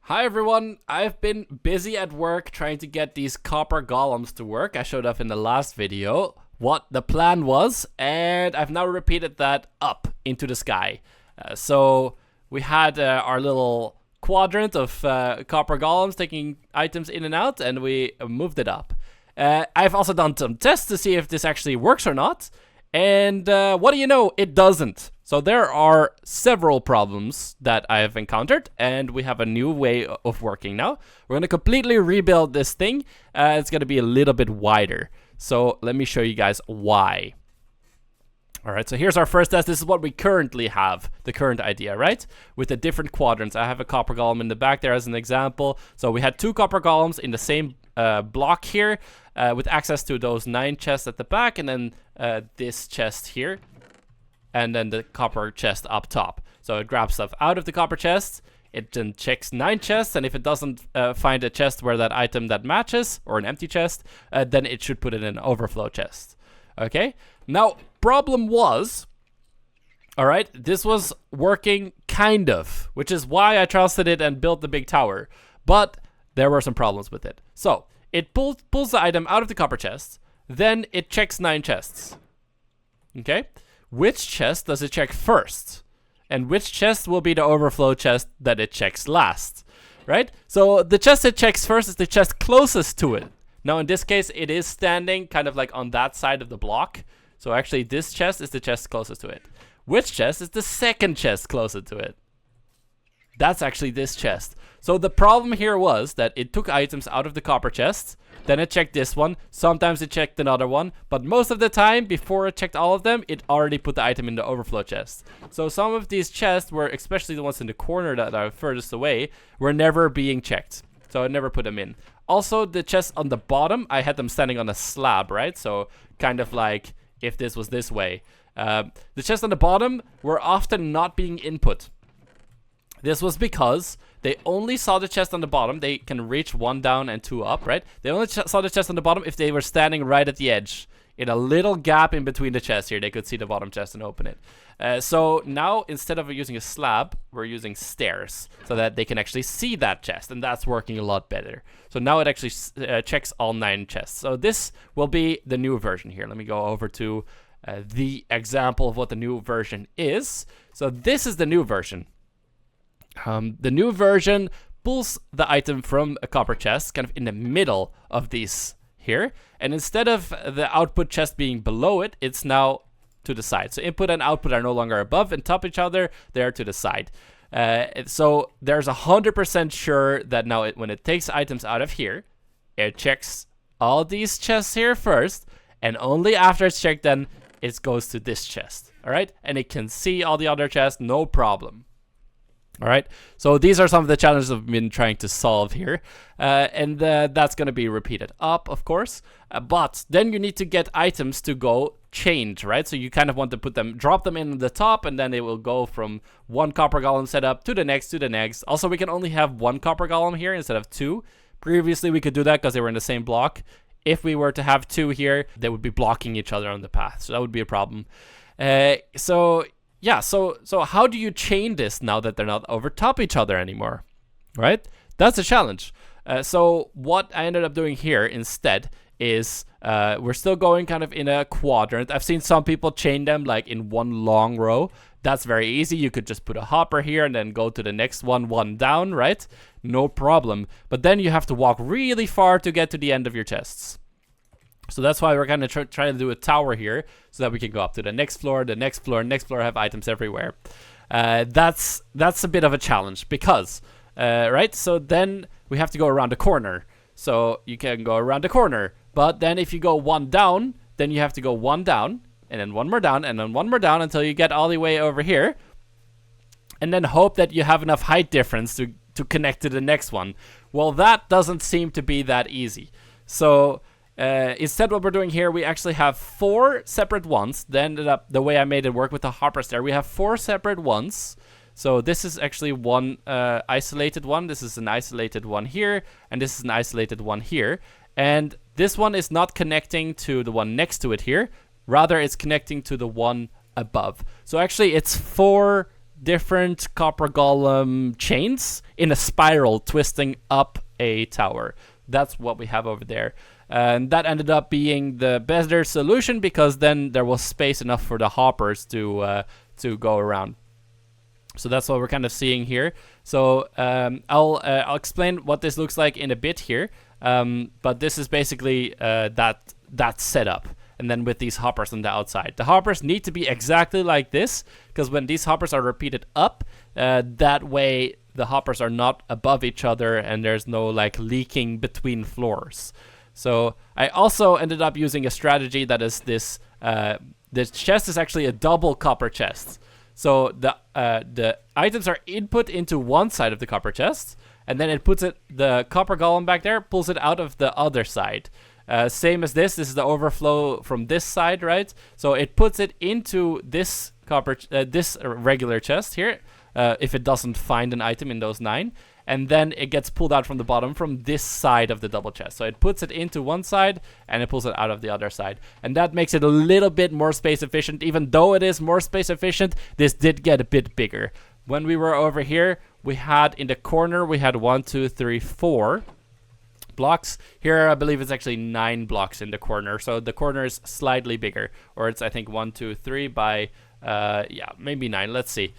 Hi everyone, I've been busy at work trying to get these copper golems to work. I showed off in the last video what the plan was, and I've now repeated that up into the sky. So we had our little quadrant of copper golems taking items in and out, and we moved it up. I've also done some tests to see if this actually works or not, and what do you know, it doesn't. So there are several problems that I have encountered, and we have a new way of working now. We're going to completely rebuild this thing. It's going to be a little bit wider. So let me show you guys why. All right, so here's our first test. This is what we currently have, the current idea, right? With the different quadrants. I have a copper golem in the back there as an example. So we had two copper golems in the same block here with access to those 9 chests at the back, and then this chest here. And then the copper chest up top. So it grabs stuff out of the copper chest, it then checks 9 chests, and if it doesn't find a chest where that item that matches, or an empty chest, then it should put it in an overflow chest. Okay? Now, problem was, alright, this was working kind of, which is why I trusted it and built the big tower. But there were some problems with it. So, it pulls the item out of the copper chest, then it checks 9 chests. Okay? Which chest does it check first? And which chest will be the overflow chest that it checks last? Right? So the chest it checks first is the chest closest to it. Now in this case, it is standing kind of like on that side of the block. So actually this chest is the chest closest to it. Which chest is the second chest closest to it? That's actually this chest. So the problem here was that it took items out of the copper chest, then it checked this one, sometimes it checked another one, but most of the time, before it checked all of them, it already put the item in the overflow chest. So some of these chests were, especially the ones in the corner that are furthest away, were never being checked. So I never put them in. Also, the chests on the bottom, I had them standing on a slab, right? So kind of like if this was this way. The chests on the bottom were often not being input. This was because they only saw the chest on the bottom. They can reach 1 down and 2 up, right? They only saw the chest on the bottom if they were standing right at the edge. In a little gap in between the chests here, they could see the bottom chest and open it. So now, instead of using a slab, we're using stairs so that they can actually see that chest, and that's working a lot better. So now it actually checks all 9 chests. So this will be the new version here. Let me go over to the example of what the new version is. So this is the new version. The new version pulls the item from a copper chest kind of in the middle of these here, and instead of the output chest being below it, it's now to the side. So input and output are no longer above and top each other, they're to the side. So there's 100% sure that now when it takes items out of here, it checks all these chests here first, and only after it's checked then it goes to this chest. Alright, and it can see all the other chests, no problem. All right, so these are some of the challenges I've been trying to solve here, and that's going to be repeated up, of course, but then you need to get items to go chained, right? So you kind of want to put them, drop them in the top, and then they will go from one copper golem setup to the next, to the next. Also, we can only have 1 copper golem here instead of 2. Previously, we could do that because they were in the same block. If we were to have 2 here, they would be blocking each other on the path, so that would be a problem. Yeah, so how do you chain this now that they're not over top each other anymore, right? That's a challenge. So what I ended up doing here instead is we're still going kind of in a quadrant. I've seen some people chain them like in one long row. That's very easy. You could just put a hopper here and then go to the next one down, right? No problem. But then you have to walk really far to get to the end of your chests. So that's why we're kind of trying to do a tower here so that we can go up to the next floor, next floor, have items everywhere. That's a bit of a challenge because, right? So then we have to go around the corner. So you can go around the corner, but then if you go 1 down, then you have to go 1 down, and then 1 more down, and then 1 more down until you get all the way over here. And then hope that you have enough height difference to connect to the next one. Well, that doesn't seem to be that easy. So instead, what we're doing here, we actually have 4 separate ones. Then the way I made it work with the hoppers there, we have 4 separate ones. So this is actually one isolated one. This is an isolated one here, and this is an isolated one here. And this one is not connecting to the one next to it here. Rather, it's connecting to the one above. So actually, it's 4 different copper golem chains in a spiral twisting up a tower. That's what we have over there. And that ended up being the better solution because then there was space enough for the hoppers to go around. So that's what we're kind of seeing here. So I'll explain what this looks like in a bit here. But this is basically that setup. And then with these hoppers on the outside. The hoppers need to be exactly like this, because when these hoppers are repeated up, that way the hoppers are not above each other and there's no like leaking between floors. So I also ended up using a strategy that is this chest is actually a double copper chest. So the items are input into one side of the copper chest, and then it puts the copper golem back there, pulls it out of the other side. Same as this is the overflow from this side, right? So it puts it into this this regular chest here, if it doesn't find an item in those 9. And then it gets pulled out from the bottom from this side of the double chest. So it puts it into one side and it pulls it out of the other side. And that makes it a little bit more space efficient. Even though it is more space efficient, this did get a bit bigger. When we were over here, we had in the corner, we had 1, 2, 3, 4 blocks. Here, I believe it's actually 9 blocks in the corner. So the corner is slightly bigger. Or it's, I think, 1, 2, 3 by... yeah, maybe 9. Let's see.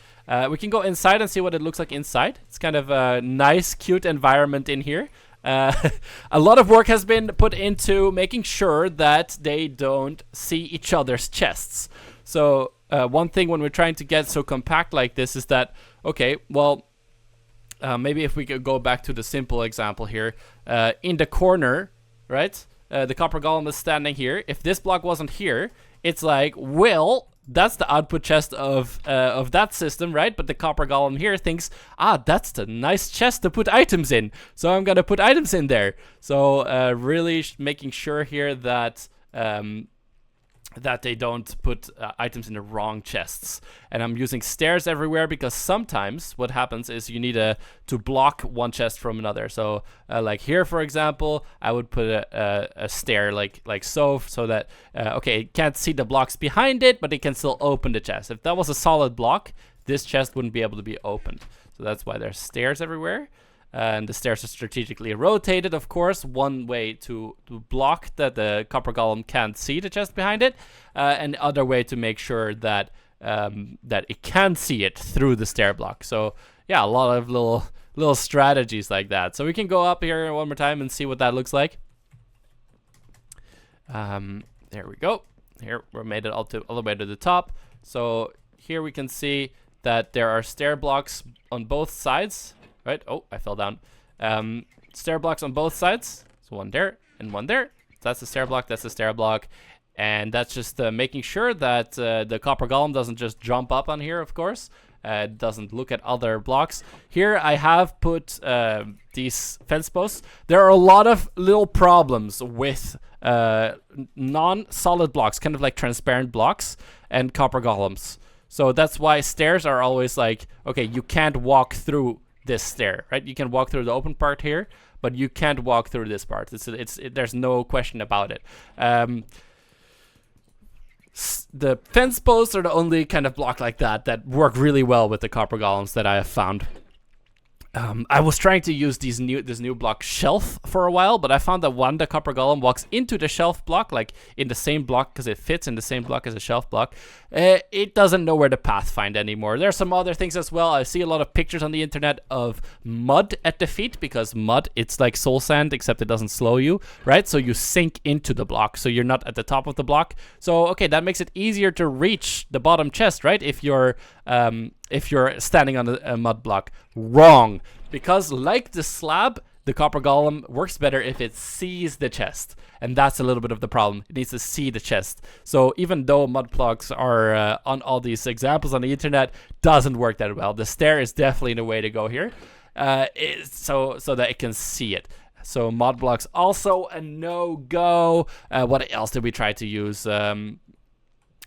We can go inside and see what it looks like inside. It's kind of a nice, cute environment in here. A lot of work has been put into making sure that they don't see each other's chests. So one thing when we're trying to get so compact like this is that, okay, well, maybe if we could go back to the simple example here. In the corner, right, the copper golem is standing here. If this block wasn't here, it's like, well... That's the output chest of that system, right? But the copper golem here thinks, that's the nice chest to put items in. So I'm gonna put items in there. So really making sure here that that they don't put items in the wrong chests. And I'm using stairs everywhere because sometimes what happens is you need to block one chest from another. So like here, for example, I would put a stair like so that, okay, it can't see the blocks behind it, but it can still open the chest. If that was a solid block, this chest wouldn't be able to be opened. So that's why there's stairs everywhere. And the stairs are strategically rotated, of course, one way to block that the copper golem can't see the chest behind it, and the other way to make sure that that it can see it through the stair block. So yeah, a lot of little strategies like that. So we can go up here one more time and see what that looks like. There we go. Here we made it all the way to the top. So here we can see that there are stair blocks on both sides. Right? Oh, I fell down. Stair blocks on both sides. So one there and one there. That's the stair block. That's the stair block. And that's just making sure that the copper golem doesn't just jump up on here, of course. It doesn't look at other blocks. Here I have put these fence posts. There are a lot of little problems with non-solid blocks, kind of like transparent blocks and copper golems. So that's why stairs are always like, okay, you can't walk through this stair, right? You can walk through the open part here, but you can't walk through this part. There's no question about it. The fence posts are the only kind of block like that work really well with the copper golems that I have found. I was trying to use this new block shelf for a while, but I found that when the copper golem walks into the shelf block, like in the same block, because it fits in the same block as a shelf block, it doesn't know where to pathfind anymore. There's some other things as well. I see a lot of pictures on the internet of mud at the feet, because mud, it's like soul sand, except it doesn't slow you, right? So you sink into the block, so you're not at the top of the block. So, okay, that makes it easier to reach the bottom chest, right? If you're standing on a mud block. Wrong. Because like the slab, the copper golem works better if it sees the chest. And that's a little bit of the problem. It needs to see the chest. So even though mud blocks are on all these examples on the internet, doesn't work that well. The stair is definitely the way to go here. So that it can see it. So mud blocks also a no-go. What else did we try to use?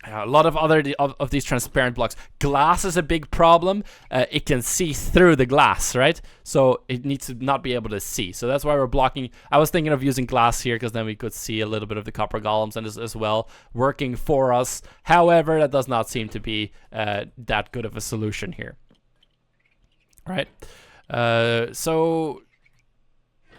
A lot of other of these transparent blocks. Glass is a big problem. It can see through the glass, right? So it needs to not be able to see. So that's why we're blocking. I was thinking of using glass here because then we could see a little bit of the copper golems and as well working for us. However, that does not seem to be that good of a solution here. right? So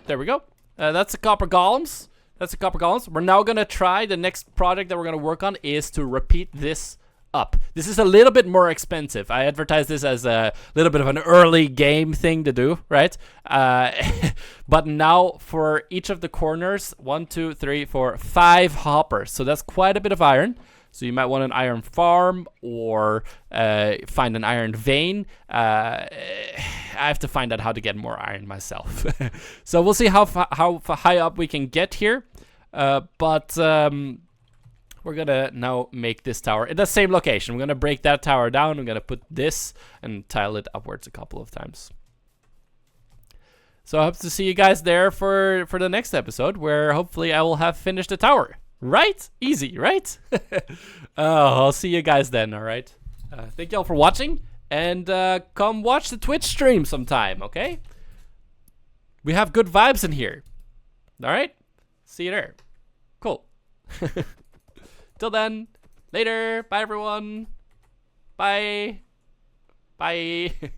there we go. That's the copper golems. That's the copper golems. We're now gonna try, the next project that we're gonna work on is to repeat this up. This is a little bit more expensive. I advertise this as a little bit of an early game thing to do, right? But now for each of the corners, 1, 2, 3, 4, 5 hoppers. So that's quite a bit of iron. So you might want an iron farm or find an iron vein. I have to find out how to get more iron myself. So we'll see how high up we can get here. But we're gonna now make this tower in the same location. We're gonna break that tower down. I'm gonna put this and tile it upwards a couple of times. So I hope to see you guys there for the next episode, where hopefully I will have finished the tower. Right? Easy, right? I'll see you guys then, all right? Thank y'all for watching, and come watch the Twitch stream sometime, okay? We have good vibes in here. All right? See you there. Cool. Till then, later. Bye, everyone. Bye. Bye.